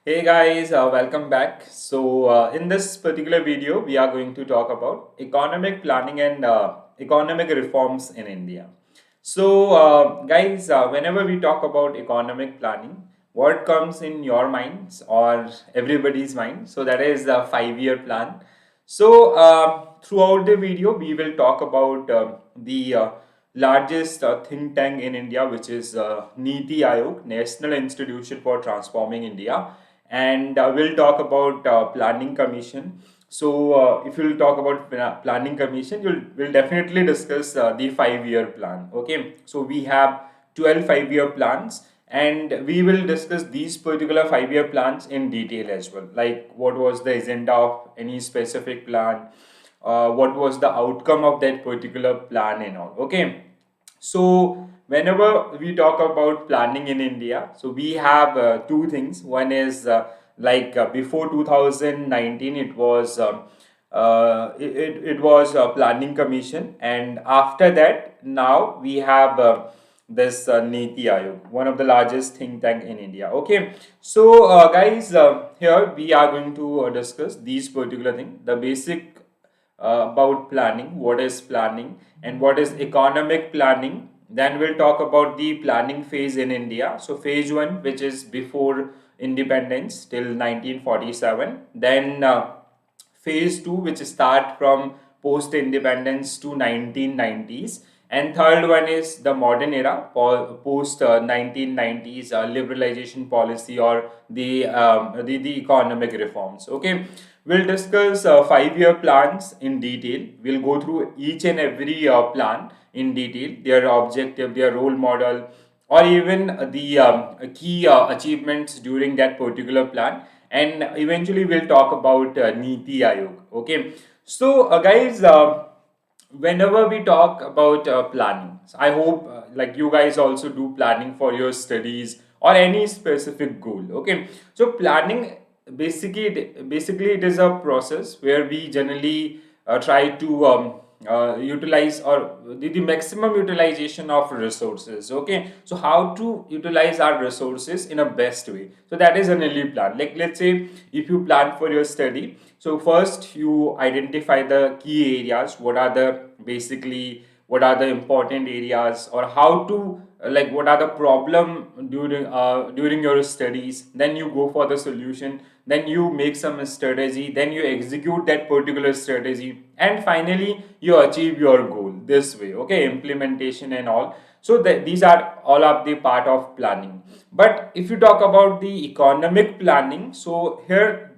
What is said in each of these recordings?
Hey guys, welcome back. In this particular video, we are going to talk about economic planning and economic reforms in India. Whenever we talk about economic planning, what comes in your minds or everybody's mind? So, that is the 5 year plan. Throughout the video, we will talk about the largest think tank in India, which is Niti Aayog, National Institution for Transforming India, and we'll talk about Planning Commission. If you'll talk about Planning Commission, we'll definitely discuss the 5 year plan. Okay, so we have 12 5 year plans, and we will discuss these particular 5 year plans in detail as well. Like what was the agenda of any specific plan, what was the outcome of that particular plan, and all. Okay, so whenever we talk about planning in India, so we have two things. One is before 2019, it was a planning commission, and after that, now we have this Niti Aayog, one of the largest think tank in India. Okay, here we are going to discuss these particular things, the basic about planning, what is planning, and what is economic planning. Then we'll talk about the planning phase in India. So, phase one, which is before independence till 1947. Then phase two, which start from post independence to 1990s. And third one is the modern era, post 1990s liberalization policy, or the economic reforms. Okay, we'll discuss 5 year plans in detail. We'll go through each and every plan in detail, their objective, their role model, or even the key achievements during that particular plan. And eventually, we'll talk about Niti Aayog. Okay, whenever we talk about planning, so I hope like you guys also do planning for your studies or any specific goal. Okay, so planning basically it is a process where we generally try to utilize or the maximum utilization of resources. Okay, so how to utilize our resources in a best way, so that is an early plan. Like, let's say if you plan for your study, so first you identify the key areas, what are the important areas, or how to what are the problem during your studies. Then you go for the solution, then you make some strategy, then you execute that particular strategy, and finally you achieve your goal this way. Okay, implementation and all. So these are all of the part of planning. But if you talk about the economic planning, so here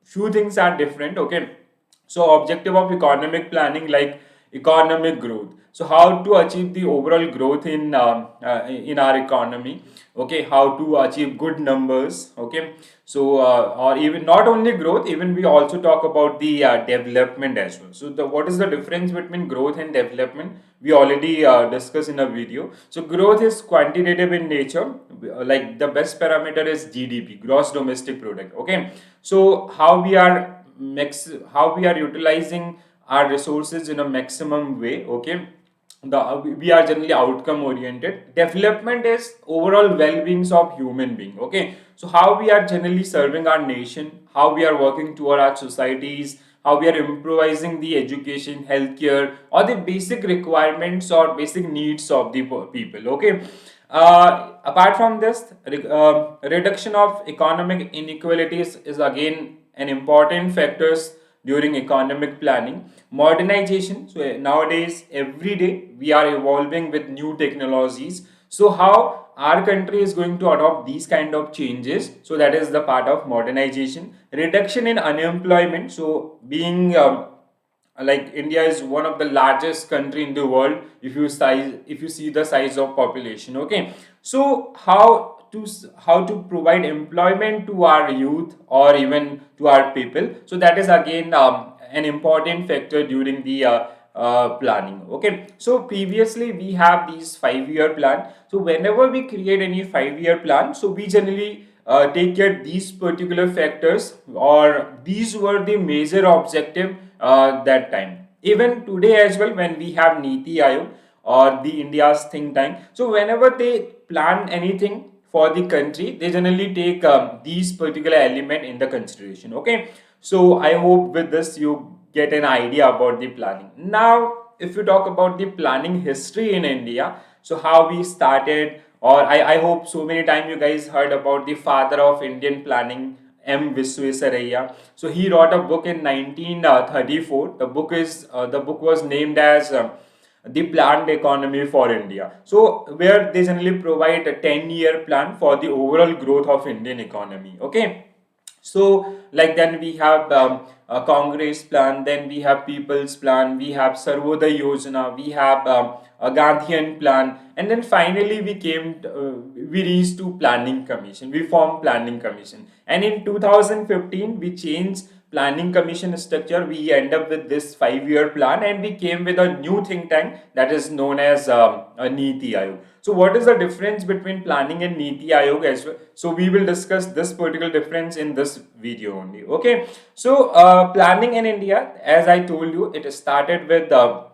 few things are different. Okay, so objective of economic planning, like economic growth, so how to achieve the overall growth in our economy. Okay, how to achieve good numbers. Okay, or even not only growth, even we also talk about the development as well. So the what is the difference between growth and development, we already discussed in a video. So growth is quantitative in nature, like the best parameter is GDP, gross domestic product. Okay, so how we are utilizing our resources in a maximum way. Okay, we are generally outcome oriented. Development is overall well-beings of human being. Okay, so how we are generally serving our nation, how we are working toward our societies, how we are improvising the education, healthcare, or the basic requirements or basic needs of the people. Okay, apart from this, reduction of economic inequalities is again an important factors during economic planning. Modernization, so nowadays every day we are evolving with new technologies. So how our country is going to adopt these kind of changes, so that is the part of modernization. Reduction in unemployment, so being like India is one of the largest country in the world, if you see the size of population. Okay, so how to provide employment to our youth or even to our people, so that is again an important factor during the planning. Okay, so previously we have these 5 year plan. So whenever we create any 5 year plan, so we generally take care these particular factors, or these were the major objective that time. Even today as well, when we have Niti Aayog or the India's think tank, so whenever they plan anything, for the country, they generally take these particular element in the consideration. Okay, so I hope with this you get an idea about the planning. Now, if you talk about the planning history in India, so how we started, or I hope so many times you guys heard about the father of Indian planning, M. Visvesvaraya. So he wrote a book in 1934. The book was named as the planned economy for India. So where they generally provide a 10-year plan for the overall growth of Indian economy. Okay. So like then we have a Congress plan, then we have People's plan, we have Sarvodaya Yojana, we have a Gandhian plan, and then finally we reached to Planning Commission. We formed Planning Commission, and in 2015 we changed Planning Commission structure. We end up with this 5-year plan, and we came with a new think tank that is known as a Niti Aayog. So what is the difference between planning and Niti Aayog as well? So we will discuss this particular difference in this video only. Okay. So planning in India, as I told you, it started with the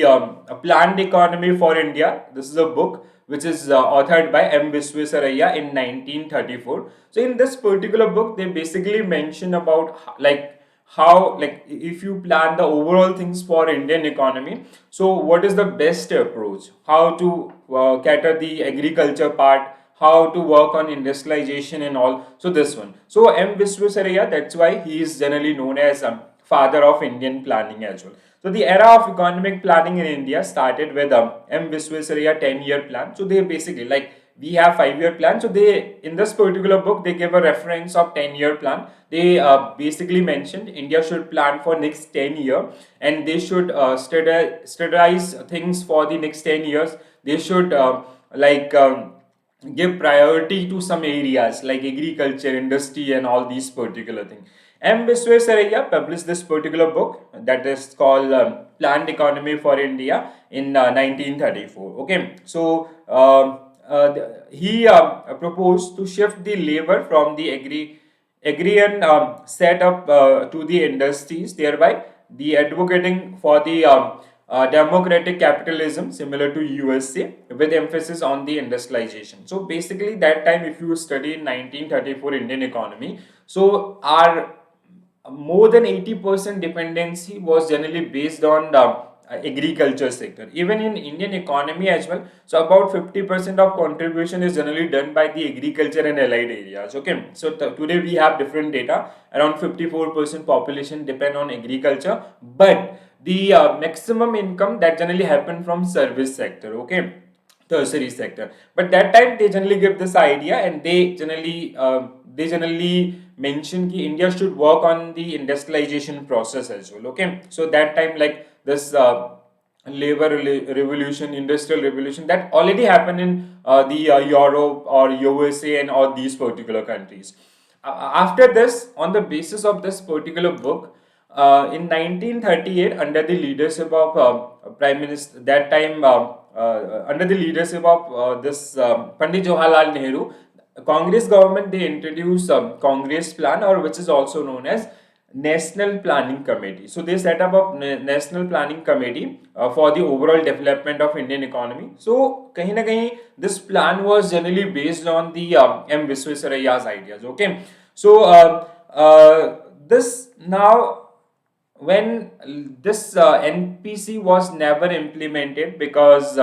a planned economy for India. This is a book which is authored by M. Visvesvaraya in 1934. So in this particular book, they basically mention about like how, like if you plan the overall things for Indian economy, so what is the best approach, how to cater the agriculture part, how to work on industrialization and all. So this one, so M. Visvesvaraya, that's why he is generally known as father of Indian planning as well. So the era of economic planning in India started with M. Visvesvaraya 10-year plan. So they basically, like, we have 5-year plan. So they, in this particular book, they give a reference of 10-year plan. They basically mentioned India should plan for next 10 year, and they should strategize things for the next 10 years. They should like give priority to some areas like agriculture, industry, and all these particular things. M. Visvesvaraya published this particular book that is called Planned Economy for India in 1934. Okay, so he proposed to shift the labor from the agrarian setup to the industries, thereby the advocating for the democratic capitalism similar to USA with emphasis on the industrialization. So basically that time, if you study 1934 Indian economy, so our more than 80% dependency was generally based on the agriculture sector. Even in Indian economy as well, so about 50% of contribution is generally done by the agriculture and allied areas. Okay, so today we have different data. Around 54% population depend on agriculture, but the maximum income that generally happen from service sector. Okay, tertiary sector. But that time they generally give this idea, and they generally mention that India should work on the industrialization process as well. Okay, so that time, like this revolution, industrial revolution, that already happened in the Europe or USA and all these particular countries. After this, on the basis of this particular book, in 1938, under the leadership of Prime Minister that time, under the leadership of this Pandit Jawaharlal Nehru, Congress government, they introduced Congress plan, or which is also known as National Planning Committee. So they set up a National Planning Committee for the overall development of Indian economy. So kahin na kahin, this plan was generally based on the M. Visvesvaraya's ideas. Okay, so this now, when this NPC was never implemented, because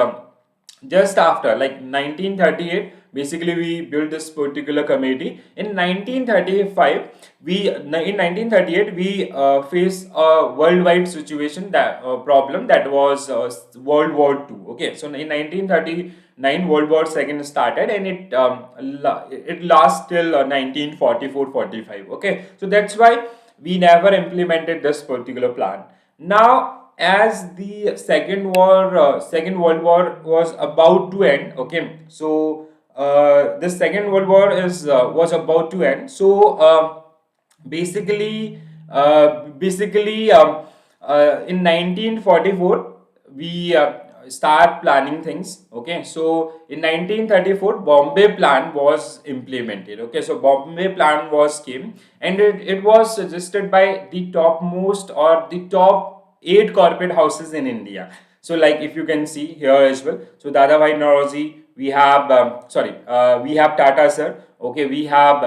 just after, like 1938, basically we built this particular committee. In 1935, in 1938 we faced a worldwide situation, that problem, that was World War II. Okay, so in 1939 World War II started, and it lasts till 1944-45. Okay, so that's why we never implemented this particular plan. Now, as the second world war was about to end. Okay, so the second world war is was about to end. So basically in 1944 we start planning things. Okay, so in 1934 Bombay plan was implemented. Okay, so Bombay plan was came, and it was suggested by the topmost, or the top 8 corporate houses in India. So like if you can see here as well, so Dadabhai Naoroji, we have we have Tata sir, okay, we have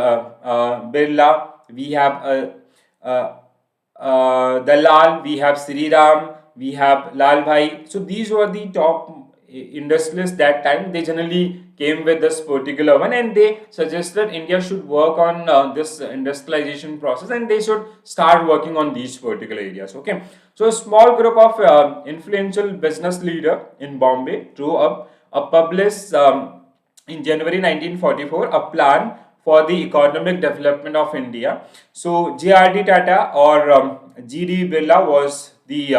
Birla, we have uh, Dalal, we have Sri Ram, we have Lal Bhai. So these were the top industrialists that time. They generally came with this particular one, and they suggested India should work on this industrialization process, and they should start working on these particular areas. Okay, so a small group of influential business leader in Bombay drew up a published in January 1944 a plan for the economic development of India. So J.R.D. Tata or G.D. Birla was the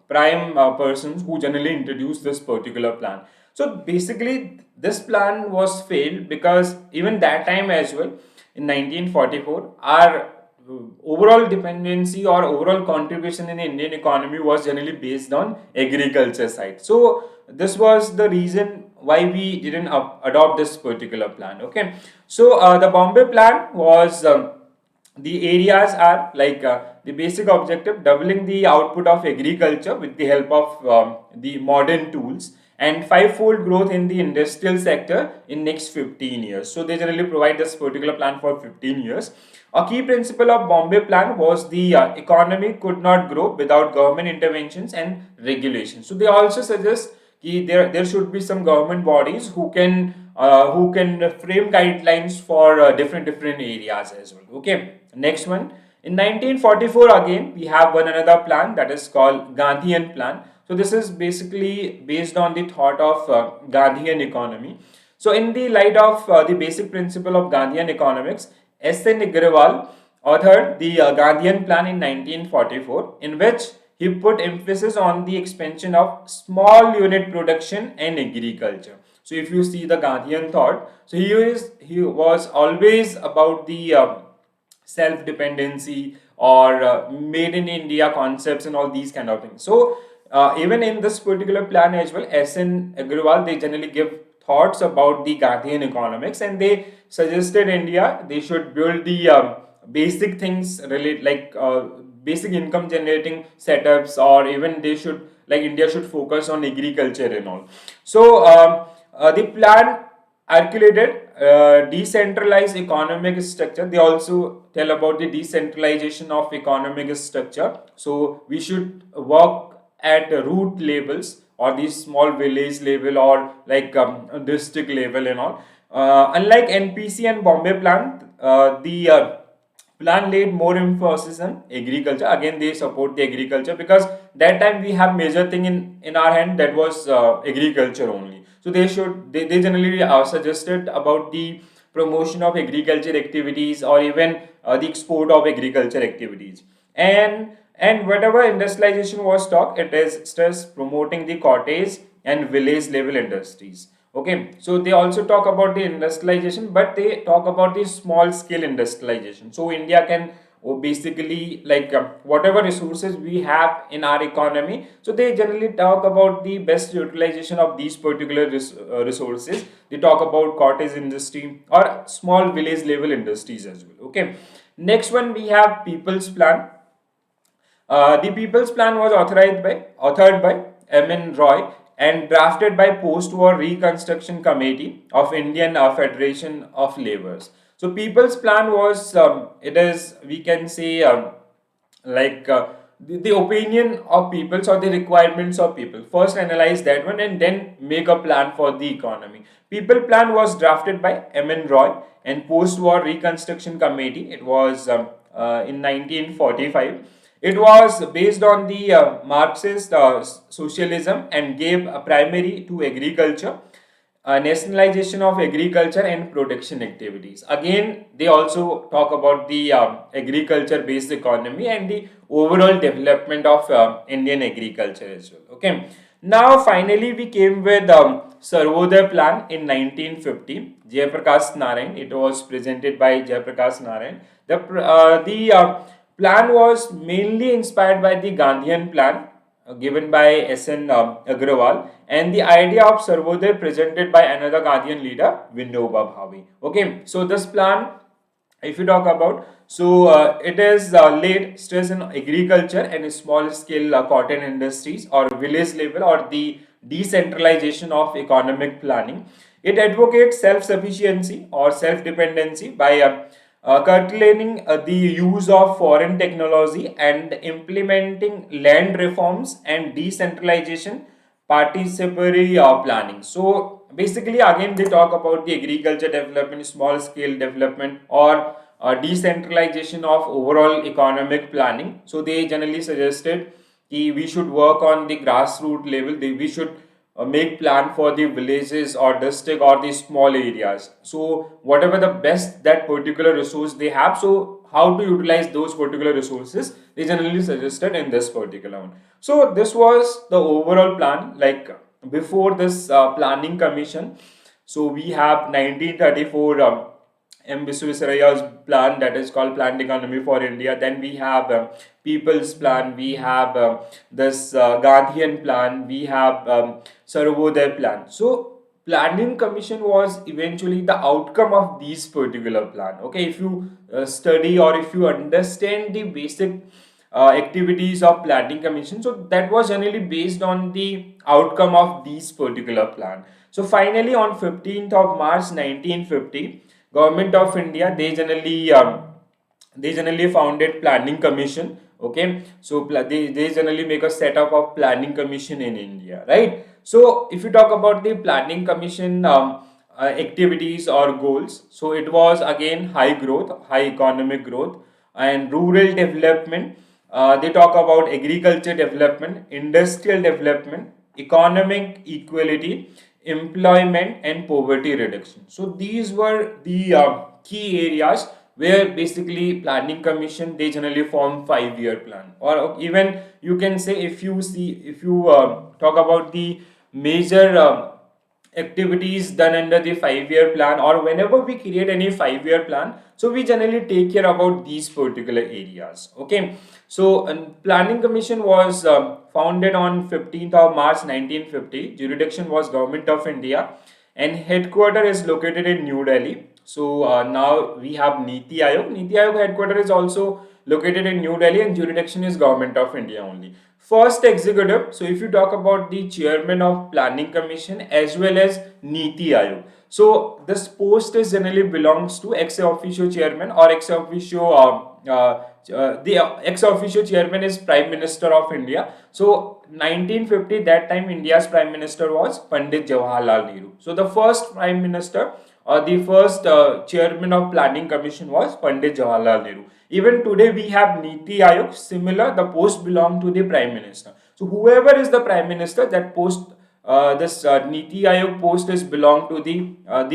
prime persons who generally introduced this particular plan. So basically, this plan was failed because even that time as well, in 1944, our overall dependency or overall contribution in the Indian economy was generally based on agriculture side. So this was the reason why we didn't adopt this particular plan. Okay, so the Bombay plan was the areas are like the basic objective doubling the output of agriculture with the help of the modern tools and fivefold growth in the industrial sector in next 15 years. So they generally provide this particular plan for 15 years. A key principle of Bombay plan was the economy could not grow without government interventions and regulations. So they also suggest there should be some government bodies who can frame guidelines for different areas as well. Okay, next one, in 1944 again we have one another plan that is called Gandhian plan. So this is basically based on the thought of Gandhian economy. So in the light of the basic principle of Gandhian economics, S.N. Agrawal authored the Gandhian plan in 1944, in which he put emphasis on the expansion of small unit production and agriculture. So if you see the Gandhian thought, so he was always about the self dependency or made in India concepts and all these kind of things. So even in this particular plan as well, S.N. Agrawal, they generally give thoughts about the Gandhian economics, and they suggested India they should build the basic things relate like basic income generating setups, or even they should like India should focus on agriculture and all. So the plan articulated decentralized economic structure. They also tell about the decentralization of economic structure. So we should work at root levels or the small village level or like district level and all. Unlike NPC and Bombay plan, the plan laid more emphasis on agriculture. Again, they support the agriculture because that time we have major thing in our hand, that was agriculture only. So they generally suggested about the promotion of agriculture activities or even the export of agriculture activities. And whatever industrialization was talked, it is stress promoting the cottage and village level industries. Okay, so they also talk about the industrialization, but they talk about the small scale industrialization. So India can basically like whatever resources we have in our economy. So they generally talk about the best utilization of these particular resources. They talk about cottage industry or small village level industries as well. Okay, next one we have People's Plan. The People's Plan was authored by M.N. Roy and drafted by Post-War Reconstruction Committee of Indian Federation of Labours. So People's Plan was it is, we can say, like the opinion of people or the requirements of people. First analyze that one and then make a plan for the economy. People Plan was drafted by M.N. Roy and Post-War Reconstruction Committee. It was in 1945. It was based on the Marxist socialism and gave a primary to agriculture, nationalization of agriculture and protection activities. Again, they also talk about the agriculture based economy and the overall development of Indian agriculture as well. Okay. Now, finally, we came with Sarvodaya Plan in 1950. Jayaprakash Narayan. It was presented by Jayaprakash Narayan. The plan was mainly inspired by the Gandhian plan given by S.N. Agrawal, and the idea of Sarvodaya presented by another Gandhian leader, Vinoba Bhave. Okay, so this plan, if you talk about, so it is laid stress in agriculture and small scale cotton industries or village level or the decentralization of economic planning. It advocates self-sufficiency or self-dependency by curtailing the use of foreign technology and implementing land reforms and decentralization participatory planning. So basically, again, they talk about the agriculture development, small scale development, or decentralization of overall economic planning. So they generally suggested we should work on the grassroots level. We should make plan for the villages or district or the small areas. So whatever the best that particular resource they have, so how to utilize those particular resources, they generally suggested in this particular one. So this was the overall plan. Like before this planning commission, so we have 1934 M. Visvesvaraya's plan, that is called Planned Economy for India. Then we have People's Plan, we have this Gandhian Plan, we have Sarvodaya Plan. So planning commission was eventually the outcome of these particular plan. Okay, if you study or if you understand the basic activities of planning commission, so that was generally based on the outcome of these particular plan. So finally on 15th of March 1950, government of India, they generally founded planning commission. Okay, so they generally make a setup of planning commission in India, right? So if you talk about the planning commission activities or goals, so it was again high growth, high economic growth, and rural development. They talk about agriculture development, industrial development, economic equality, employment, and poverty reduction. So these were the key areas where basically planning commission, they generally form 5 year plan, or even you can say, if you talk about the major activities done under the 5 year plan, or whenever we create any 5 year plan, so we generally take care about these particular areas. Okay, so planning commission was founded on 15th of March 1950. Jurisdiction was government of India, and headquarter is located in New Delhi. So now we have Niti Aayog. Niti Aayog headquarter is also located in New Delhi, and jurisdiction is government of India only. First executive. So if you talk about the chairman of planning commission as well as Niti Aayog, so this post is generally belongs to ex officio chairman or ex officio the ex officio chairman is Prime Minister of India. So 1950, that time India's Prime Minister was Pandit Jawaharlal Nehru. So the first Prime Minister or the first chairman of planning commission was Pandit Jawaharlal Nehru. Even today we have Niti Aayog, similar, the post belong to the Prime Minister. So whoever is the Prime Minister, that post, this Niti Aayog post is belong to the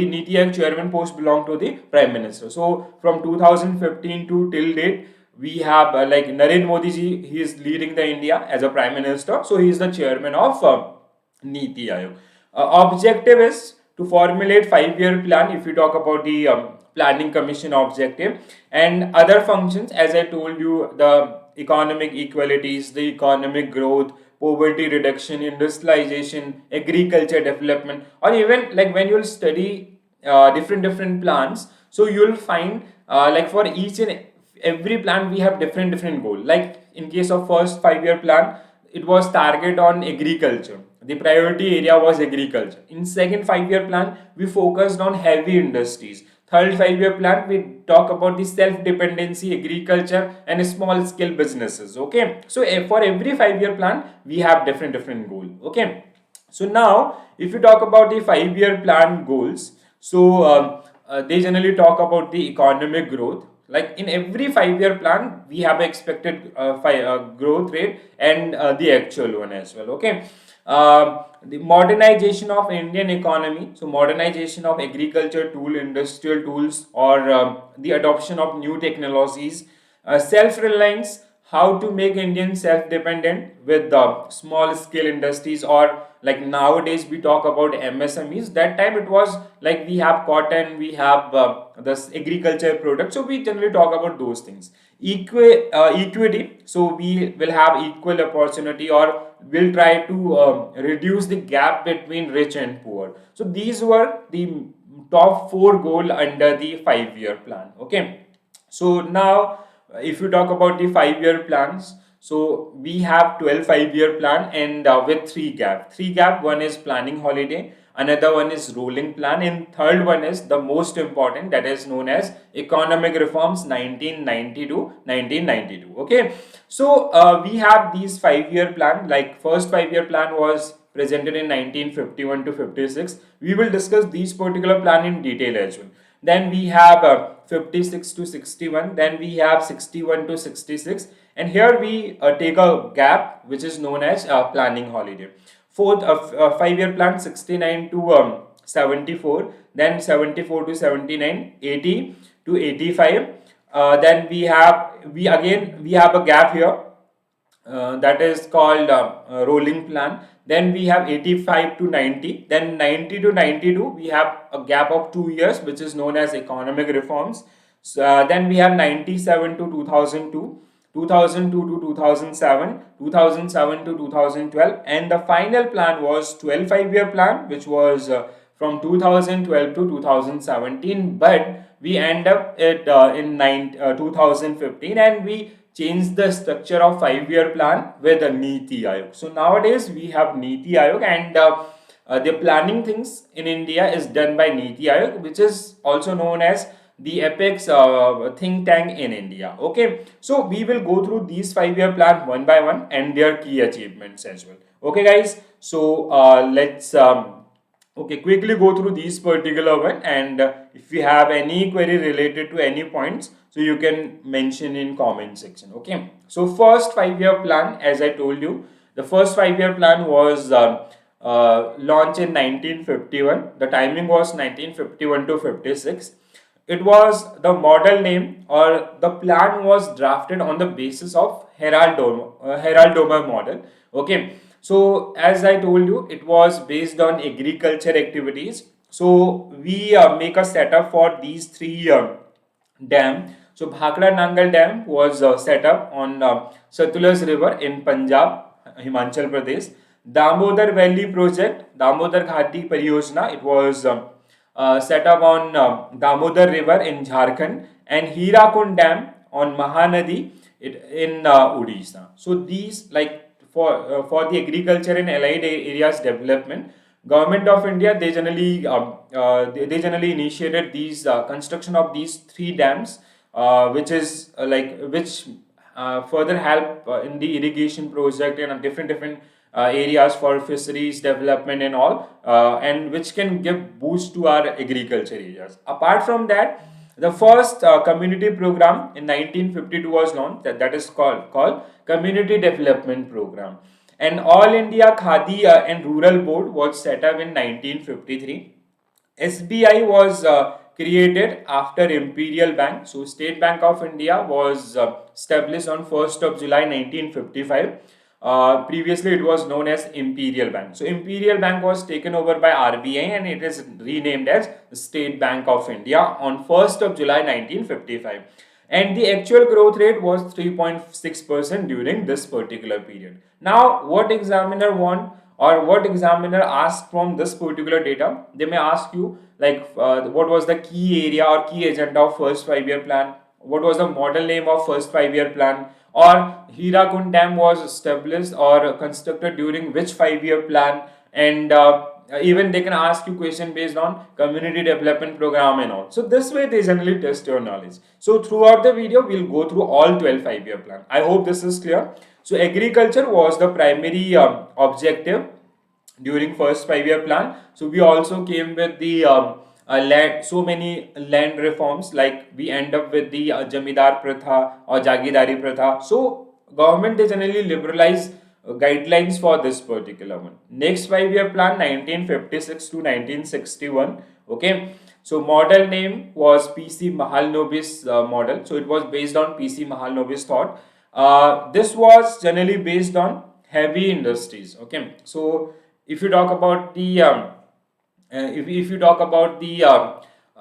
Niti Aayog chairman post belong to the Prime Minister. So from 2015 to till date, we have like Narendra Modi ji, he is leading the India as a Prime Minister. So he is the chairman of Niti Aayog. Objective is to formulate 5 year plan. If you talk about the planning commission objective and other functions, as I told you, the economic equalities, the economic growth, poverty reduction, industrialization, agriculture development, or even like when you'll study different plans, so you'll find like for each and every plan we have different goal. Like in case of first 5 year plan, it was target on agriculture, the priority area was agriculture. In second 5 year plan, we focused on heavy industries. Third 5 year plan, we talk about the self dependency, agriculture, and small scale businesses. Okay, so for every 5 year plan we have different goal. Okay, so now if you talk about the 5 year plan goals, so they generally talk about the economic growth. Like in every 5 year plan we have expected growth rate and the actual one as well. Okay, the modernization of Indian economy, so modernization of agriculture tool, industrial tools, or the adoption of new technologies, self-reliance, how to make Indians self-dependent with small scale industries, or like nowadays we talk about MSMEs. That time it was like we have cotton, we have this agriculture product, so we generally talk about those things. Equity, so we will have equal opportunity, or will try to reduce the gap between rich and poor. So these were the top four goal under the 5 year plan. Okay, so now if you talk about the 5 year plans, So we have 12 5-year plan, and with three gap. One is planning holiday, another one is rolling plan, and third one is the most important, that is known as economic reforms 1990 to 1992. Okay, so we have these 5-year plan. Like first 5-year plan was presented in 1951 to 56. We will discuss these particular plan in detail as well. Then we have 56 to 61. Then we have 61 to 66. And here we take a gap which is known as planning holiday. Fourth 5-year plan 69 to 74. Then 74 to 79, 80 to 85. Then we have a gap here, that is called rolling plan. Then we have 85 to 90. Then 90 to 92, we have a gap of 2 years, which is known as economic reforms. So, then we have 97 to 2002, 2002 to 2007, 2007 to 2012, and the final plan was 12 5-year plan, which was from 2012 to 2017. But we end up in 2015, and we change the structure of 5-year plan with a Niti Aayog. So nowadays we have Niti Aayog, and the planning things in India is done by Niti Aayog, which is also known as the apex think tank in India. Okay, so we will go through these 5-year plan one by one and their key achievements as well. Okay, guys. So let's okay, quickly go through these particular one, and if you have any query related to any points, so you can mention in comment section. Okay, so first 5-year plan, as I told you, the first 5-year plan was launched in 1951. The timing was 1951 to 56. It was the model name, or the plan was drafted on the basis of Herald Domer model. Okay, so as I told you, it was based on agriculture activities. So we make a setup for these three dam. So Bhakra Nangal Dam was set up on Satluj River in Punjab, Himachal Pradesh. Damodar Valley project, Damodar Ghati Pariyojana, it was set up on Damodar River in Jharkhand, and Hirakund Dam on Mahanadi in Odisha. So these, like for the agriculture and allied areas development, Government of India, they generally initiated these construction of these three dams, which is which further help in the irrigation project and different areas for fisheries development and all, and which can give boost to our agriculture areas. Apart from that, the first community program in 1952 was launched, that is called Community Development Program. And All India Khadi and Rural Board was set up in 1953. SBI was created after Imperial Bank. So State Bank of India was established on 1st of July 1955. Previously it was known as Imperial Bank. So Imperial Bank was taken over by RBI, and it is renamed as State Bank of India on 1st of July 1955. And the actual growth rate was 3.6% during this particular period. Now, what examiner want, or what examiner ask from this particular data? They may ask you like what was the key area or key agenda of first 5-year plan, what was the model name of first 5-year plan, or Hirakund Dam was established or constructed during which 5-year plan, and even they can ask you question based on community development program and all. So this way they generally test your knowledge. So throughout the video we'll go through all 12 5-year plan. I hope this is clear. So agriculture was the primary objective during first 5-year plan. So we also came with the land, so many land reforms, like we end up with the Jamidar Pratha or Jagidari Pratha. So government, they generally liberalize guidelines for this particular one. Next 5-year plan 1956 to 1961. Okay, so model name was PC Mahalanobis model. So it was based on PC Mahalanobis thought. This was generally based on heavy industries. Okay, so if you talk about the if you talk about the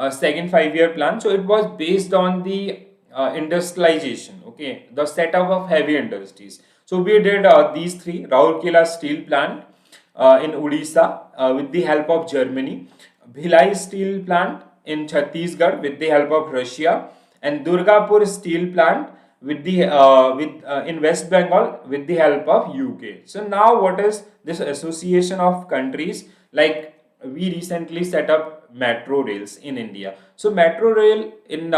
second 5-year plan, so it was based on the industrialization. Okay, the setup of heavy industries. So we did these three: Rourkela steel plant in Odisha with the help of Germany, Bhilai steel plant in Chhattisgarh with the help of Russia, and Durgapur steel plant with the in West Bengal with the help of UK. So now what is this association of countries? Like we recently set up metro rails in India. So metro rail in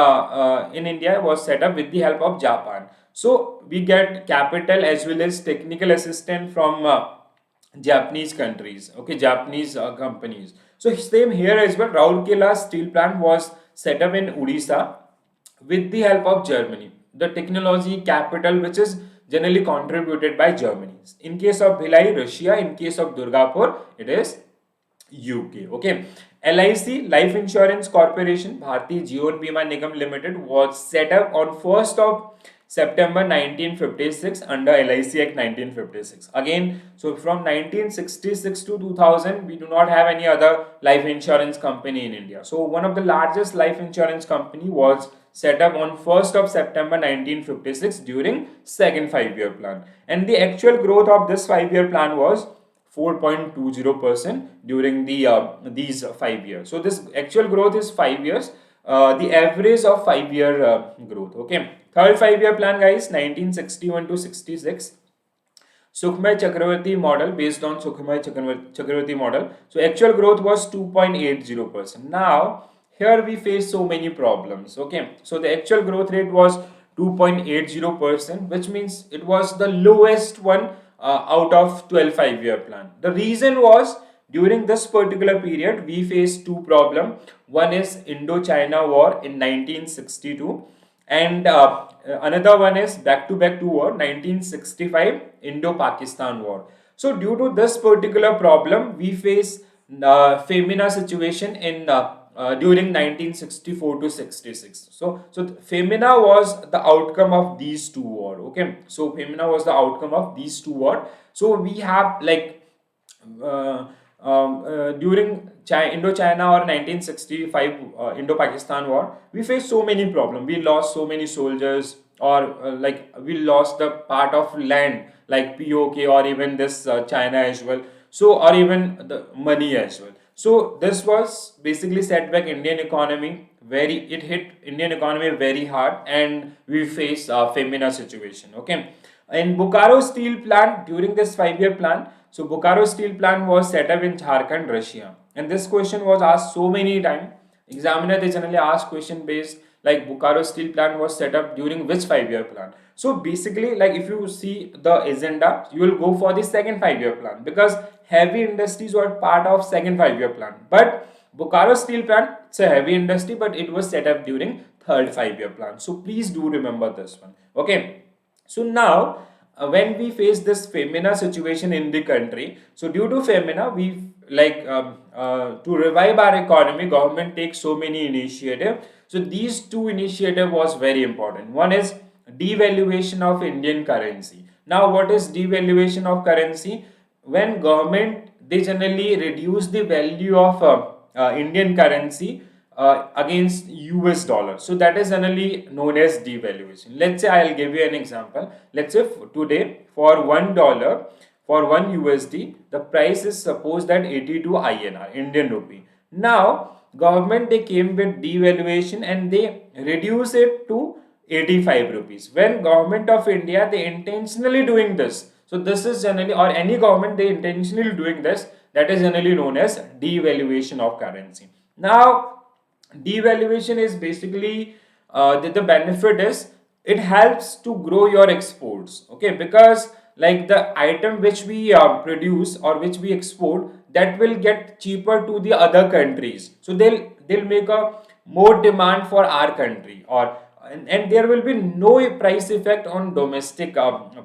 India was set up with the help of Japan. So we get capital as well as technical assistance from Japanese countries, okay, Japanese companies. So same here as well. Rourkela steel plant was set up in Odisha with the help of Germany. The technology capital which is generally contributed by Germany. In case of Bhilai, Russia. In case of Durgapur, it is UK. Okay. LIC, Life Insurance Corporation, Bharti Jeevan Bima Nigam Limited, was set up on 1st of September 1956 under LIC Act 1956. Again, so from 1966 to 2000, we do not have any other life insurance company in India. So one of the largest life insurance company was set up on 1st of September 1956 during second 5-year plan. And the actual growth of this 5-year plan was 4.20% during these 5 years. So this actual growth is 5 years. The average of 5-year growth. Okay. Third 5-year plan, guys, 1961 to 66. Sukhmay Chakravarti model, based on Sukhmay Chakravarti model. So actual growth was 2.80%. Now here we face so many problems. Okay, so the actual growth rate was 2.80%, which means it was the lowest one out of 12 5-year plan. The reason was during this particular period we faced two problems. One is Indo-China War in 1962, and another one is back-to-back two war, 1965 Indo-Pakistan War. So due to this particular problem, we face Femina situation in during 1964 to 66. So Femina was the outcome of these two war. Okay, so Femina was the outcome of these two war. So we have like during Indo-China or 1965 Indo-Pakistan war, we faced so many problems. We lost so many soldiers, or like we lost the part of land like POK, or even this China as well. So or even the money as well. So this was basically set back Indian economy. It hit Indian economy very hard, and we face Femina situation. Okay, in Bokaro steel plant during this 5-year plan. So Bokaro steel plant was set up in Jharkhand, Russia, and this question was asked so many times. Examiner, they generally ask question based like Bokaro steel plant was set up during which 5-year plan. So basically, like if you see the agenda, you will go for the second 5-year plan, because heavy industries were part of second 5-year plan. But Bokaro steel plant, it's a heavy industry, but it was set up during third 5-year plan. So please do remember this one. Okay. So now, when we face this Femina situation in the country, so due to Femina, we to revive our economy, government takes so many initiatives. So these two initiative was very important. One is devaluation of Indian currency. Now, what is devaluation of currency? When government, they generally reduce the value of Indian currency against US dollar. So that is generally known as devaluation. Let's say I'll give you an example. Let's say today for $1, for 1 USD, the price is supposed at 82 INR, Indian rupee. Now government, they came with devaluation and they reduce it to 85 rupees. When government of India, they intentionally doing this. So this is generally, or any government, they intentionally doing this, that is generally known as devaluation of currency. Now devaluation is basically the benefit is it helps to grow your exports. Okay, because like the item which we produce or which we export, that will get cheaper to the other countries, so they'll make a more demand for our country, or and there will be no price effect on domestic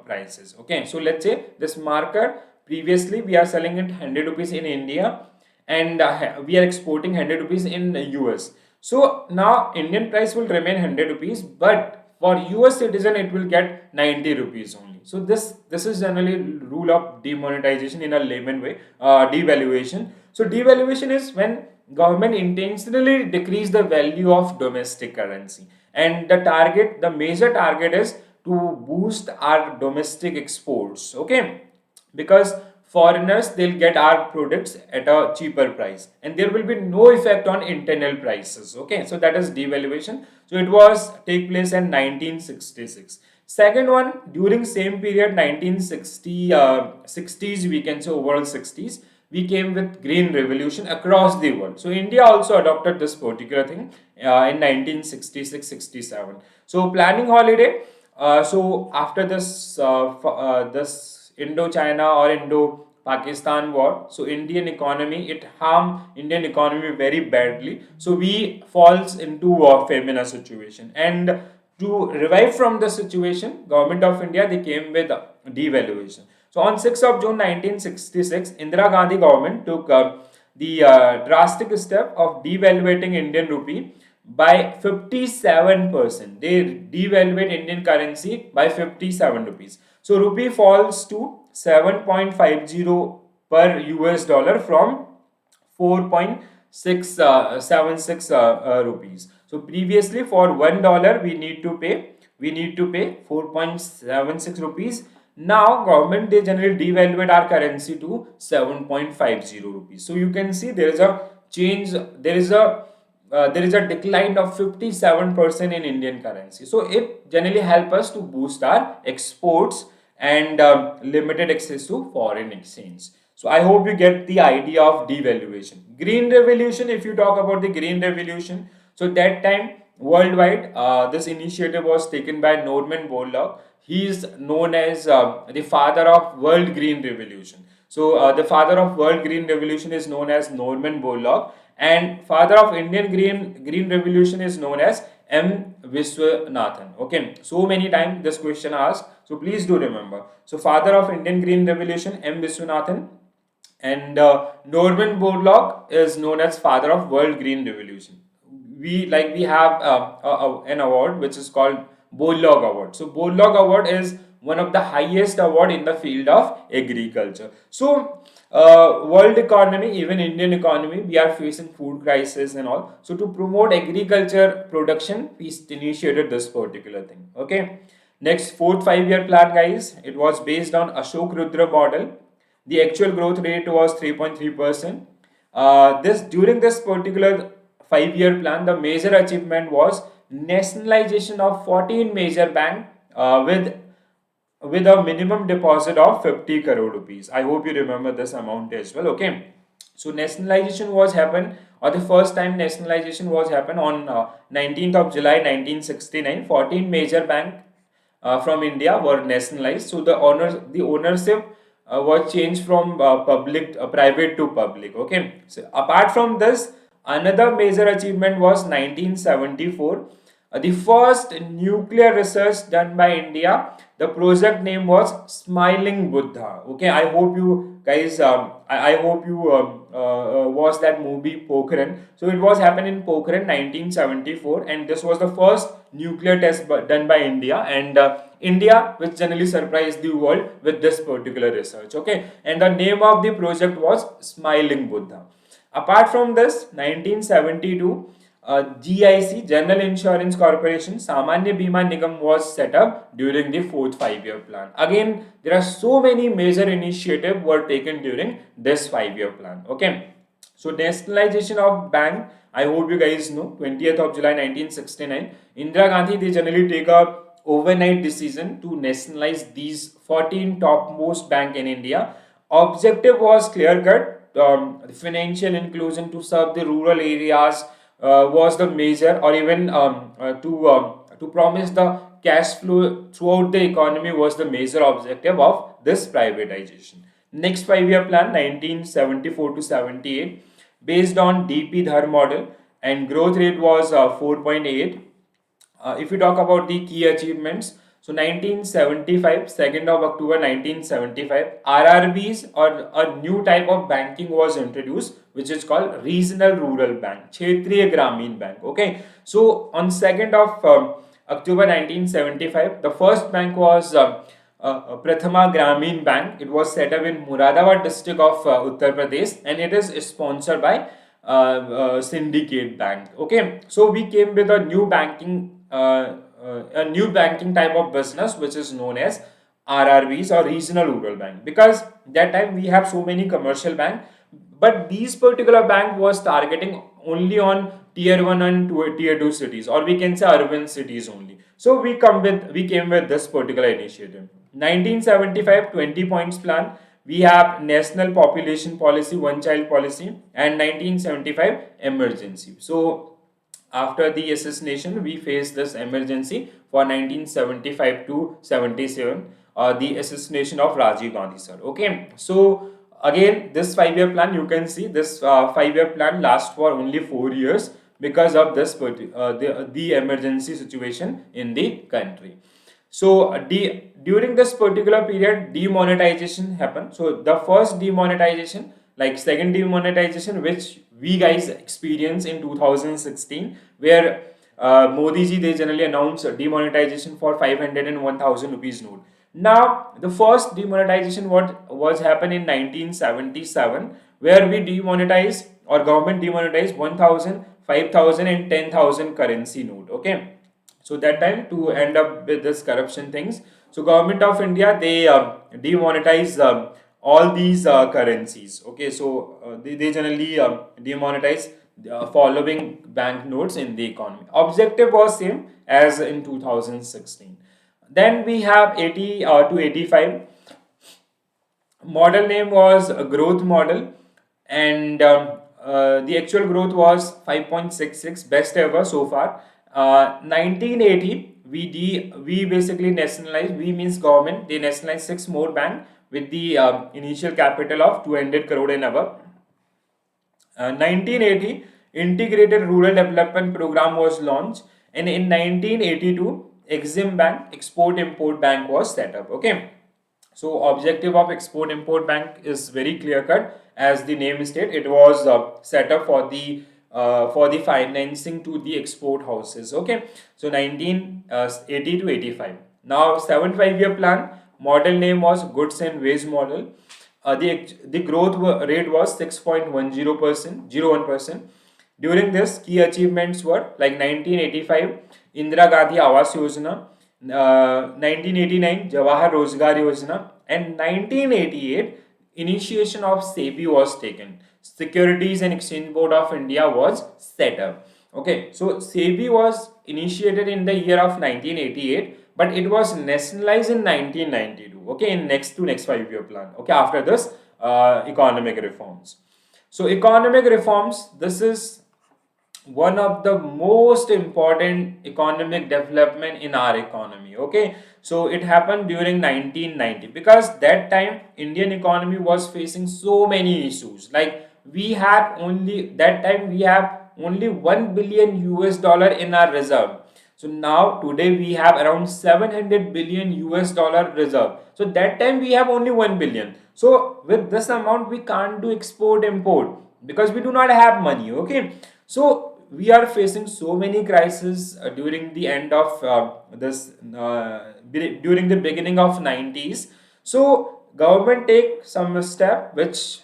prices. Okay, so let's say this marker, previously we are selling it 100 rupees in India, and we are exporting 100 rupees in US. So now Indian price will remain 100 rupees, but for US citizen it will get 90 rupees only. So this is generally rule of demonetization in a layman way, devaluation. So devaluation is when government intentionally decrease the value of domestic currency, and the major target is to boost our domestic exports. Okay, because foreigners, they'll get our products at a cheaper price, and there will be no effect on internal prices. Okay, so that is devaluation. So it was take place in 1966. Second one, during same period 1960 60s, we can say overall 60s, we came with green revolution across the world. So India also adopted this particular thing in 1966-67. So planning holiday. So after this Indo-China or Indo-Pakistan war, so it harmed Indian economy very badly. So we falls into a famine situation, and to revive from the situation, Government of India, they came with devaluation. So on 6th of June 1966, Indira Gandhi government took the drastic step of devaluating Indian rupee by 57%. They devaluate Indian currency by 57 rupees. So rupee falls to 7.50 per US dollar from 4.676 rupees. So previously for $1 we need to pay 4.76 rupees. Now government, they generally devaluate our currency to 7.50 rupees. So you can see there is a change. There is a decline of 57% in Indian currency. So it generally help us to boost our exports and limited access to foreign exchange. So I hope you get the idea of devaluation. Green revolution, if you talk about the green revolution, so that time worldwide, this initiative was taken by Norman Borlaug. He is known as the father of world green revolution. So the father of world green revolution is known as Norman Borlaug, and father of Indian green revolution is known as M. Viswanathan. Okay, so many times this question asked, so please do remember. So father of Indian green revolution, M. Viswanathan, and Norman Borlaug is known as father of world green revolution. We have an award which is called Borlaug Award. So Borlaug Award is one of the highest award in the field of agriculture. So world economy, even Indian economy, we are facing food crisis and all. So to promote agriculture production, we initiated this particular thing. Okay. Next, fourth 5-year plan, guys. It was based on Ashok Rudra model. The actual growth rate was 3.3%. This During this particular 5-year plan, the major achievement was nationalization of 14 major bank with a minimum deposit of 50 crore rupees. I hope you remember this amount as well. Okay. So nationalization was happened, or the first time nationalization was happened on 19th of July 1969. 14 major bank from India were nationalized. So the ownership was changed from private to public. Okay. So apart from this, another major achievement was 1974. The first nuclear research done by India. The project name was Smiling Buddha. Okay, I hope you guys, I hope you watched that movie Pokhran. So it was happened in Pokhran 1974, and this was the first nuclear test done by India, and India, which generally surprised the world with this particular research. Okay, and the name of the project was Smiling Buddha. Apart from this, 1972, GIC, General Insurance Corporation, Samanya Bima Nigam was set up during the fourth 5-year plan. Again, there are so many major initiatives were taken during this 5-year plan. Okay, so nationalization of bank, I hope you guys know, 20th of July 1969. Indira Gandhi, they generally take a overnight decision to nationalize these 14 topmost bank in India. Objective was clear cut. Financial inclusion to serve the rural areas was the major, or even to promise the cash flow throughout the economy was the major objective of this privatization. Next 5-year plan, 1974 to 78, based on DP Dhar model, and growth rate was 4.8. If you talk about the key achievements, so 1975, 2nd of October 1975, RRBs, or a new type of banking was introduced, which is called Regional Rural Bank, Kshetriya Gramin Bank. Okay, so on 2nd of October 1975, the first bank was Prathama Gramin Bank. It was set up in Muradabad district of Uttar Pradesh, and it is sponsored by Syndicate Bank. Okay, so we came with a new banking type of business, which is known as RRBs or regional rural bank, because that time we have so many commercial bank, but these particular bank was targeting only on tier 1 and tier 2 cities, or we can say urban cities only. So we came with this particular initiative. 1975 20 points plan, we have national population policy, one child policy, and 1975 emergency. So after the assassination, we faced this emergency for 1975 to 77, the assassination of Rajiv Gandhi sir. Okay, so again, this 5 year plan, you can see this 5 year plan lasts for only 4 years because of this the emergency situation in the country. So during this particular period, demonetization happened. So the first demonetization, like second demonetization, which we guys experienced in 2016, where Modi ji, they generally announced demonetization for 500 and 1000 rupees note. Now the first demonetization what was happened in 1977, where we demonetized, or government demonetized, 1000, 5000 and 10,000 currency note. Okay, so that time, to end up with this corruption things, so government of India, they demonetize all these currencies. Okay, so they generally demonetize following banknotes in the economy. Objective was same as in 2016. Then we have 80 to 85. Model name was a growth model, and the actual growth was 5.66, best ever so far. 1980, we basically nationalized, we means government, they nationalized six more bank with the initial capital of 200 crore and above. 1980, integrated rural development program was launched, and in 1982, Exim Bank, export import bank, was set up. Okay, so objective of export import bank is very clear cut, as the name state. It was set up for the financing to the export houses. Okay, so 1980 to 85. Now 7 5 year plan. Model name was goods and wage model. The growth rate was 6.10%, 01%. During this, key achievements were like 1985 Indira Gandhi Awas Yojana, 1989 Jawahar Rozgar Yojana, and 1988 initiation of SEBI was taken. Securities and Exchange Board of India was set up. Okay, so SEBI was initiated in the year of 1988, but it was nationalized in 1992. Okay, in next 5 year plan. Okay, after this economic reforms. So economic reforms, this is one of the most important economic development in our economy. Okay, so it happened during 1990, because that time Indian economy was facing so many issues. Like we had only that time we have only 1 billion US dollar in our reserve. So now today we have around 700 billion US dollar reserve. So that time we have only 1 billion. So with this amount we can't do export import because we do not have money. Okay, so we are facing so many crises during the end of during the beginning of 90s. So government take some step which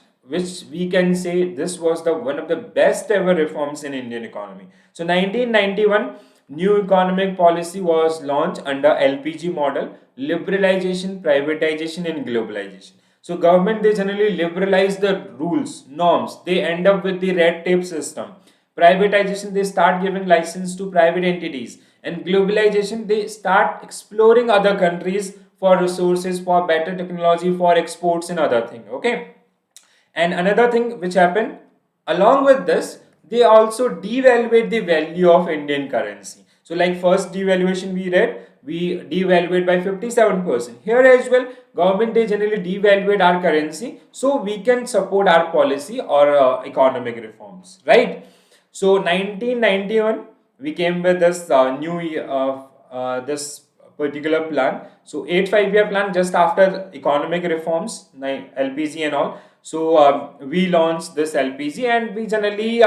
we can say this was the one of the best ever reforms in Indian economy. So 1991 new economic policy was launched under LPG model, liberalization, privatization and globalization. So government, they generally liberalize the rules, norms. They end up with the red tape system. Privatization, they start giving license to private entities. And globalization, they start exploring other countries for resources, for better technology, for exports and other thing. Okay. And another thing which happened along with this, they also devaluate the value of Indian currency. So, like first devaluation we read, we devaluate by 57%. Here as well, government, they generally devaluate our currency so we can support our policy or economic reforms, right? So 1991, we came with this this particular plan. So 8 5 year plan just after economic reforms, LPG and all. So we launched this LPG, and we generally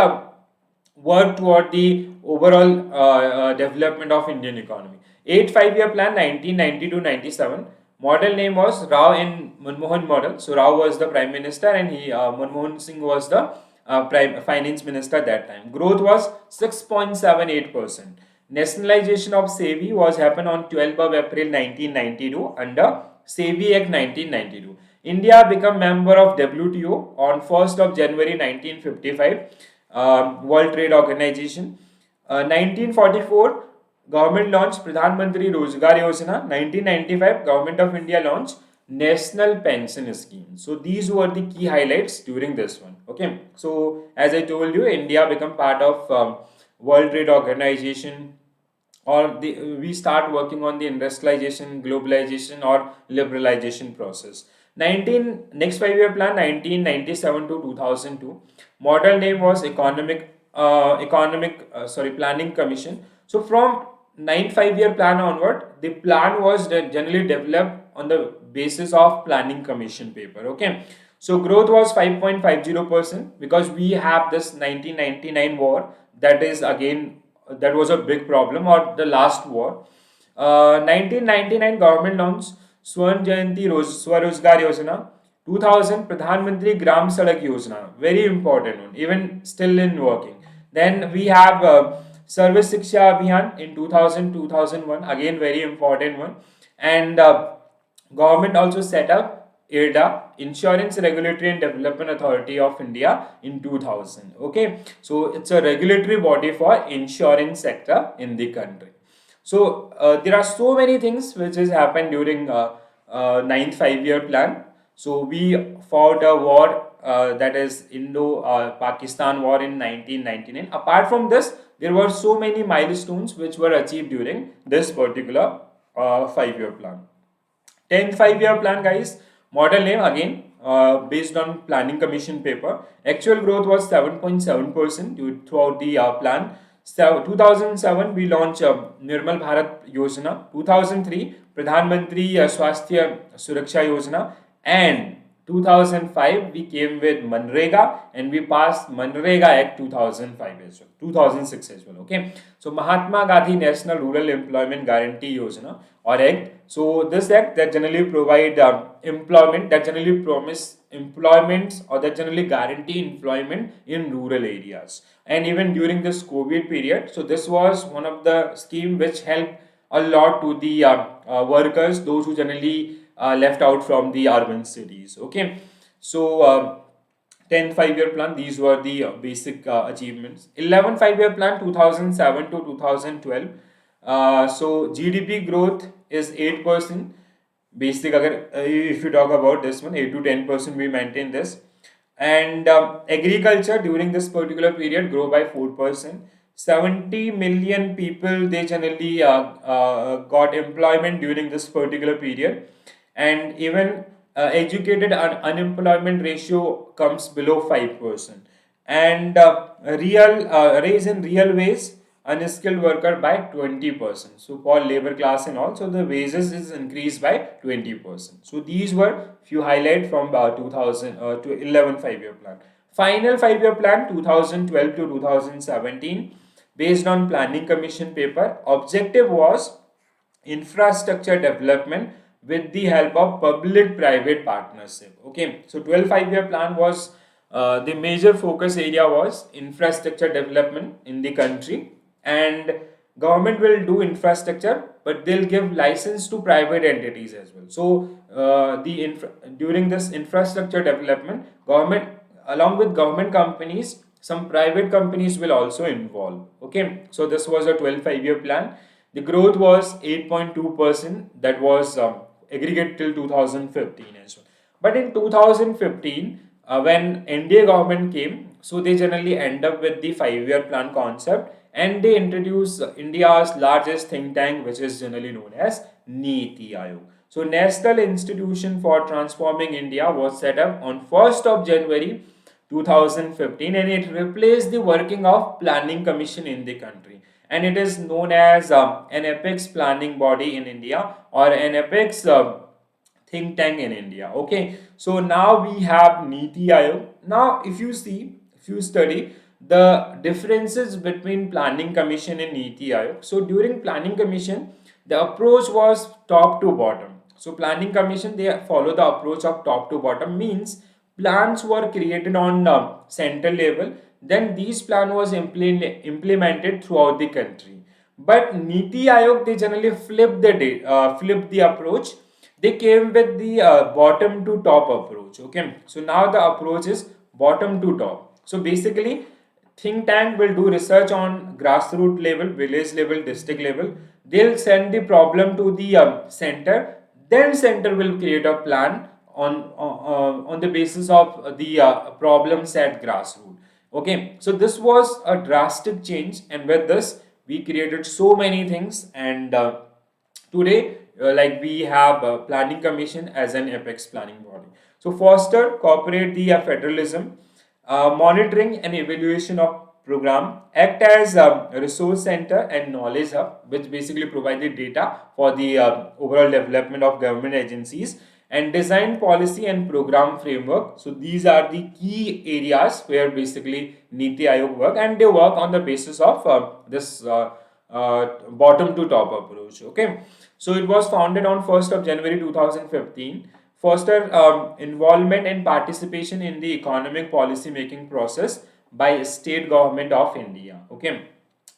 work toward the overall development of Indian economy. 8 5 year plan, 1990 to 97. Model name was Rao and Manmohan model. So Rao was the prime minister, and Manmohan Singh was the prime finance minister that time. Growth was 6.78%. Nationalization of SEBI was happened on 12th of April 1992 under SEBI Act 1992. India became member of WTO on 1st of January 1955, World Trade Organization. 1944, government launched Pradhan Mantri Rozgar Yojana. 1995, Government of India launched National Pension Scheme. So these were the key highlights during this one. Okay, so as I told you, India become part of World Trade Organization, or we start working on the industrialization, globalization, or liberalization process. 19 next 5 year plan 1997 to 2002. Model name was Planning Commission. So from 9 5 year plan onward, the plan was generally developed on the basis of Planning Commission paper. Okay, so growth was 5.50% because we have this 1999 war, that is again, that was a big problem, or the last war. 1999 government launched Swan Jayanti Swarozgar Yojana. 2000 Pradhan Mantri Gram Sadak Yojana, very important one, even still in working. Then we have Service Shiksha Abhiyan in 2000 2001, again very important one. And government also set up IRDA, Insurance Regulatory and Development Authority of India, in 2000. Okay, so it's a regulatory body for insurance sector in the country. So there are so many things which has happened during ninth 5 year plan. So we fought a war, that is Indo-Pakistan war in 1999. Apart from this, there were so many milestones which were achieved during this particular 5 year plan. 10th 5 year plan, guys, model name again, based on Planning Commission paper. Actual growth was 7.7% throughout the plan. So 2007 we launched Nirmal Bharat Yojana. 2003 Pradhan Mantri Swasthya Suraksha Yojana, and 2005 we came with Manrega, and we passed Manrega Act 2005 as well, 2006 as well. Okay, so Mahatma Gandhi National Rural Employment Guarantee Yojana, or Act. So this act that generally provide employment, that generally promise employments, or that generally guarantee employment in rural areas. And even during this COVID period, so this was one of the scheme which helped a lot to the workers, those who generally left out from the urban cities. Okay, so 10th 5 year plan, these were the basic achievements. 11th 5 year plan 2007 to 2012. So GDP growth is 8%. Basic if you talk about this one, 8 to 10% we maintain this. And agriculture during this particular period grow by 4%. 70 million people, they generally got employment during this particular period. And even educated unemployment ratio comes below 5%. And real raise in real wage unskilled worker by 20%. So for labor class and all, so the wages is increased by 20%. So these were few highlight from 2000 to 11 5 year plan. Final 5 year plan 2012 to 2017, based on Planning Commission paper. Objective was infrastructure development with the help of public private partnership. Okay, so 12 5 year plan was, the major focus area was infrastructure development in the country. And government will do infrastructure, but they'll give license to private entities as well. So during this infrastructure development, government, along with government companies, some private companies will also involve. Okay, so this was a 12 5 year plan. The growth was 8.2%, that was aggregate till 2015 as well. But in 2015, when NDA government came, so they generally end up with the 5 year plan concept, and they introduce India's largest think tank, which is generally known as Niti Aayog. So National Institution for Transforming India was set up on 1st of January 2015, and it replaced the working of Planning Commission in the country, and it is known as an apex planning body in India, or an apex think tank in India. Okay, so now we have Niti Aayog. Now, if you see, if you study the differences between Planning Commission and Niti Aayog, so during Planning Commission, the approach was top to bottom. So Planning Commission, they follow the approach of top to bottom, means plans were created on central level, then these plan was implemented throughout the country. But Niti Aayog, they generally flip the approach. They came with the bottom to top approach. Okay, so now the approach is bottom to top. So basically, think tank will do research on grassroots level, village level, district level. They'll send the problem to the center. Then center will create a plan on the basis of the problems at grassroots. Okay, so this was a drastic change, and with this we created so many things. And today, like we have planning commission as an apex planning body. So foster cooperate the federalism, monitoring and evaluation of program, act as a resource center and knowledge hub, which basically provide the data for the overall development of government agencies, and design policy and program framework. So these are the key areas where basically Niti Aayog work, and they work on the basis of this bottom to top approach. Okay, so it was founded on 1st of January 2015. Foster involvement and participation in the economic policy making process by state government of India. Okay,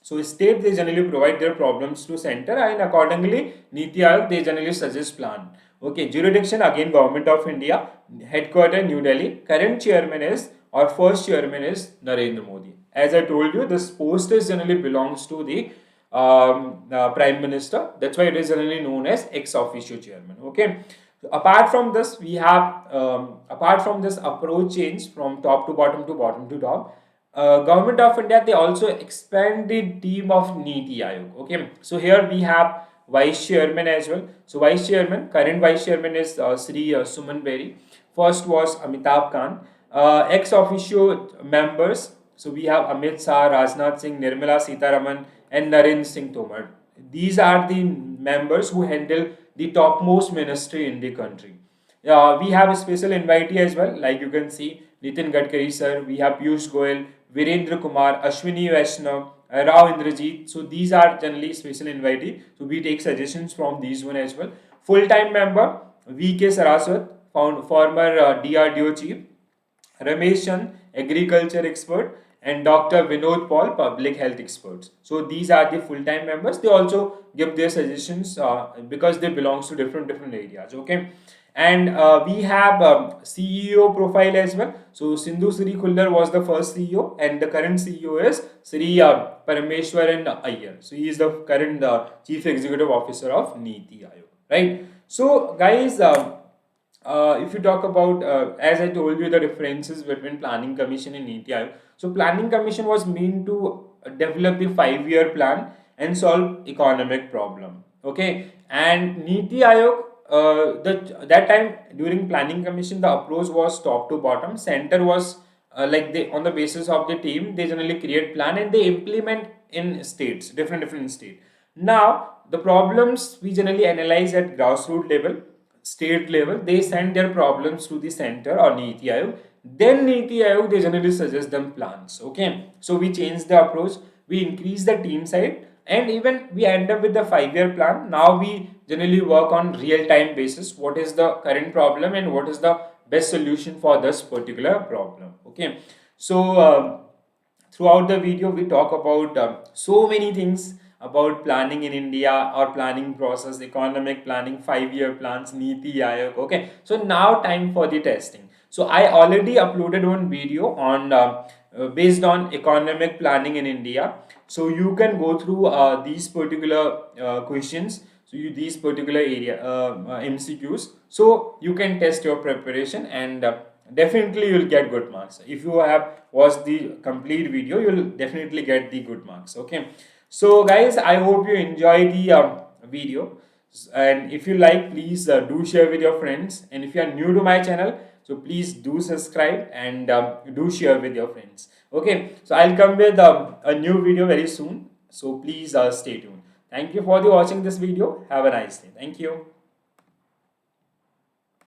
so state they generally provide their problems to center, and accordingly Niti Aayog they generally suggest plan. Okay, jurisdiction again Government of India, headquarter New Delhi. Current chairman is, or first chairman is, Narendra Modi. As I told you, this post is generally belongs to the Prime Minister. That's why it is generally known as ex officio chairman. Okay. So apart from this, we have apart from this approach change from top to bottom to top, Government of India they also expand the team of Niti Aayog. Okay, so here we have vice chairman as well. So vice chairman, current vice chairman is Sri Suman Berry. First was Amitabh Khan. Ex officio members. So we have Amit Shah, Rajnath Singh, Nirmala Sitaraman, and Narendra Singh Tomar. These are the members who handle the topmost ministry in the country. We have a special invitee as well, like you can see Nitin Gadkari sir, we have Piyush Goyal, Virendra Kumar, Ashwini Vaishnav, Rao Indrajit. So these are generally special invitee. So we take suggestions from these one as well. Full-time member VK Saraswat, former DRDO chief, Ramesh Chand, agriculture expert, and Dr. Vinod Paul, public health experts. So these are the full-time members. They also give their suggestions because they belongs to different areas. Okay, and we have CEO profile as well. So Sindhu Sri Khullar was the first CEO, and the current CEO is Sri Parameshwaran Iyer. So he is the current Chief Executive Officer of Niti Aayog. Right. So guys. If you talk about, as I told you, the differences between Planning Commission and Niti Aayog. So, Planning Commission was meant to develop the 5-year plan and solve economic problem. Okay, and Niti Aayog, that time during Planning Commission, the approach was top to bottom. Center was like they on the basis of the team, they generally create plan and they implement in states, different state. Now, the problems we generally analyze at grassroots level, state level, they send their problems to the center or Niti Aayog. Then Niti Aayog they generally suggest them plans. Okay, so we change the approach, we increase the team side, and even we end up with the 5-year plan. Now we generally work on real time basis. What is the current problem and what is the best solution for this particular problem? Okay, so throughout the video we talk about so many things about planning in India or planning process, economic planning, 5-year plans, Niti Aayog. Okay, so now time for the testing. So I already uploaded one video on based on economic planning in India. So you can go through these particular questions. So these particular area MCQs. So you can test your preparation and definitely you'll get good marks. If you have watched the complete video, you'll definitely get the good marks. Okay. So guys, I hope you enjoy the video, and if you like, please do share with your friends, and if you are new to my channel, so please do subscribe and do share with your friends. Okay, so I'll come with a new video very soon, so please stay tuned. Thank you for the watching this video. Have a nice day. Thank you.